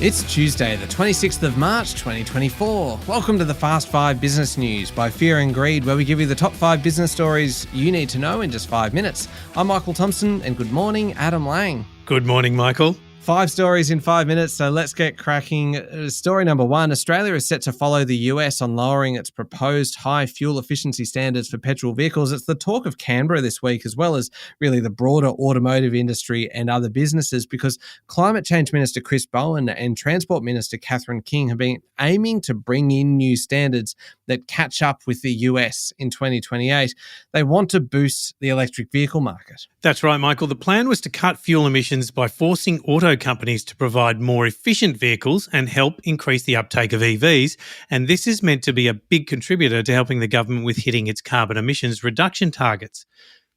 It's Tuesday, the 26th of March, 2024. Welcome to the Fast 5 Business News by Fear and Greed, where we give you the top 5 business stories you need to know in just 5 minutes. I'm Michael Thompson, and good morning, Adam Lang. Good morning, Michael. 5 stories in 5 minutes, so let's get cracking. Story number 1, Australia is set to follow the US on lowering its proposed high fuel efficiency standards for petrol vehicles. It's the talk of Canberra this week, as well as really the broader automotive industry and other businesses, because Climate Change Minister Chris Bowen and Transport Minister Catherine King have been aiming to bring in new standards that catch up with the US in 2028. They want to boost the electric vehicle market. That's right, Michael. The plan was to cut fuel emissions by forcing auto companies to provide more efficient vehicles and help increase the uptake of EVs. And this is meant to be a big contributor to helping the government with hitting its carbon emissions reduction targets.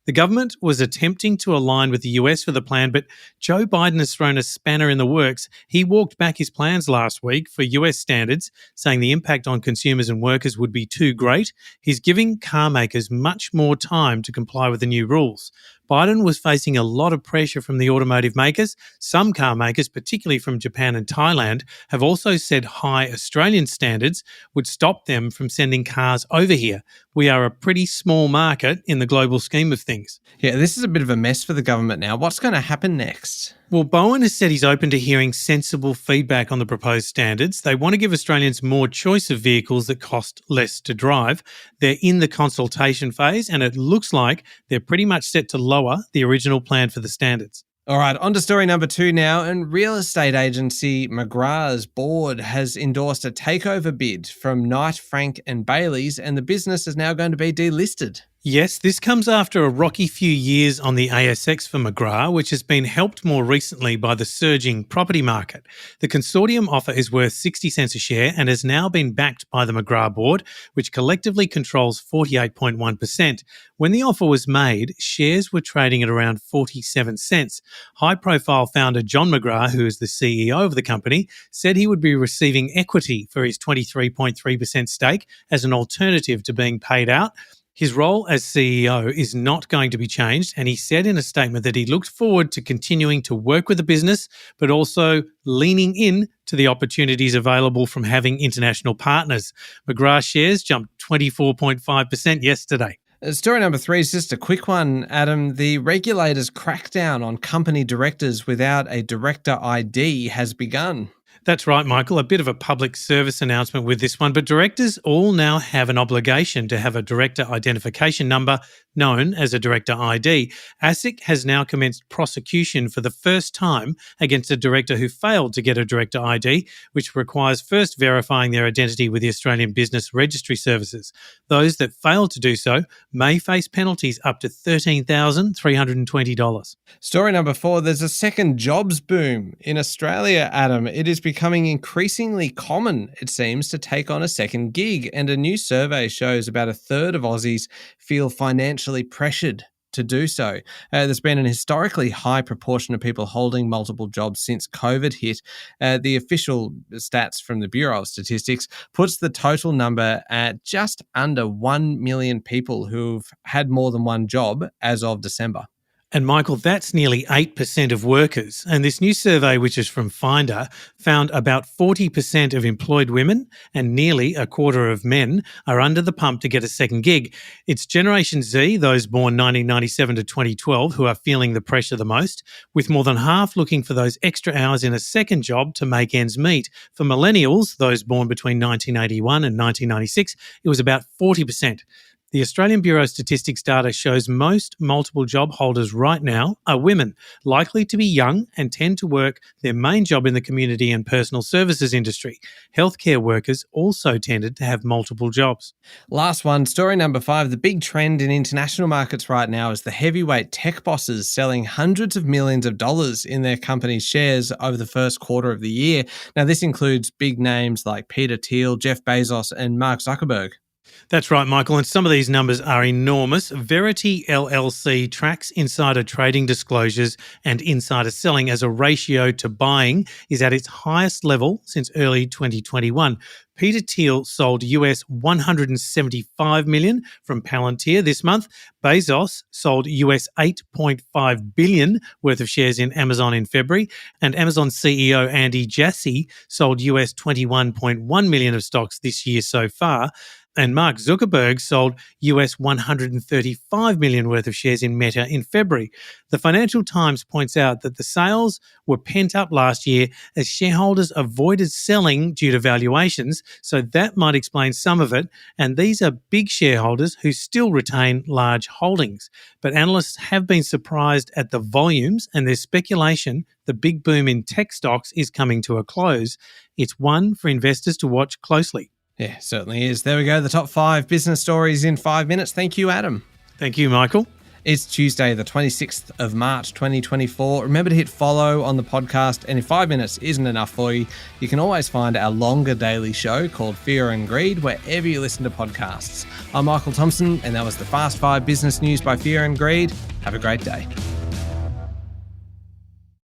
The government was attempting to align with the US for the plan, but Joe Biden has thrown a spanner in the works. He walked back his plans last week for US standards, saying the impact on consumers and workers would be too great. He's giving car makers much more time to comply with the new rules. Biden was facing a lot of pressure from the automotive makers. Some car makers, particularly from Japan and Thailand, have also said high Australian standards would stop them from sending cars over here. We are a pretty small market in the global scheme of things. Yeah, this is a bit of a mess for the government now. What's going to happen next? Well, Bowen has said he's open to hearing sensible feedback on the proposed standards. They want to give Australians more choice of vehicles that cost less to drive. They're in the consultation phase, and it looks like they're pretty much set to lower the original plan for the standards. All right, on to story number 2 now. And real estate agency McGrath's board has endorsed a takeover bid from Knight, Frank and Bailey's, and the business is now going to be delisted. Yes, this comes after a rocky few years on the ASX for McGrath, which has been helped more recently by the surging property market. The consortium offer is worth 60 cents a share and has now been backed by the McGrath board, which collectively controls 48.1%. When the offer was made, shares were trading at around 47 cents. High-profile founder John McGrath, who is the CEO of the company, said he would be receiving equity for his 23.3% stake as an alternative to being paid out. His role as CEO is not going to be changed, and he said in a statement that he looked forward to continuing to work with the business, but also leaning in to the opportunities available from having international partners. McGrath shares jumped 24.5% yesterday. Story number 3 is just a quick one, Adam. The regulator's crackdown on company directors without a director ID has begun. That's right, Michael. A bit of a public service announcement with this one, but directors all now have an obligation to have a director identification number known as a director ID. ASIC has now commenced prosecution for the first time against a director who failed to get a director ID, which requires first verifying their identity with the Australian Business Registry Services. Those that fail to do so may face penalties up to $13,320. Story number 4, there's a second jobs boom in Australia, Adam. It is becoming increasingly common, it seems, to take on a second gig, and a new survey shows about a third of Aussies feel financially pressured to do so. There's been an historically high proportion of people holding multiple jobs since COVID hit. The official stats from the Bureau of Statistics puts the total number at just under 1 million people who've had more than one job as of December. And Michael, that's nearly 8% of workers. And this new survey, which is from Finder, found about 40% of employed women and nearly a quarter of men are under the pump to get a second gig. It's Generation Z, those born 1997 to 2012, who are feeling the pressure the most, with more than half looking for those extra hours in a second job to make ends meet. For millennials, those born between 1981 and 1996, it was about 40%. The Australian Bureau of Statistics data shows most multiple job holders right now are women, likely to be young and tend to work their main job in the community and personal services industry. Healthcare workers also tended to have multiple jobs. Last one, story number 5. The big trend in international markets right now is the heavyweight tech bosses selling hundreds of millions of dollars in their company's shares over the first quarter of the year. Now, this includes big names like Peter Thiel, Jeff Bezos, and Mark Zuckerberg. That's right, Michael, and some of these numbers are enormous. Verity LLC tracks insider trading disclosures, and insider selling as a ratio to buying is at its highest level since early 2021. Peter Thiel sold US $175 million from Palantir this month. Bezos sold US $8.5 billion worth of shares in Amazon in February, and Amazon CEO Andy Jassy sold US $21.1 million of stocks this year so far. And Mark Zuckerberg sold US $135 million worth of shares in Meta in February. The Financial Times points out that the sales were pent up last year as shareholders avoided selling due to valuations, so that might explain some of it. And these are big shareholders who still retain large holdings. But analysts have been surprised at the volumes, and there's speculation the big boom in tech stocks is coming to a close. It's one for investors to watch closely. Yeah, certainly is. There we go. The top 5 business stories in 5 minutes. Thank you, Adam. Thank you, Michael. It's Tuesday, the 26th of March, 2024. Remember to hit follow on the podcast. And if 5 minutes isn't enough for you, you can always find our longer daily show called Fear and Greed wherever you listen to podcasts. I'm Michael Thompson, and that was the Fast 5 Business News by Fear and Greed. Have a great day.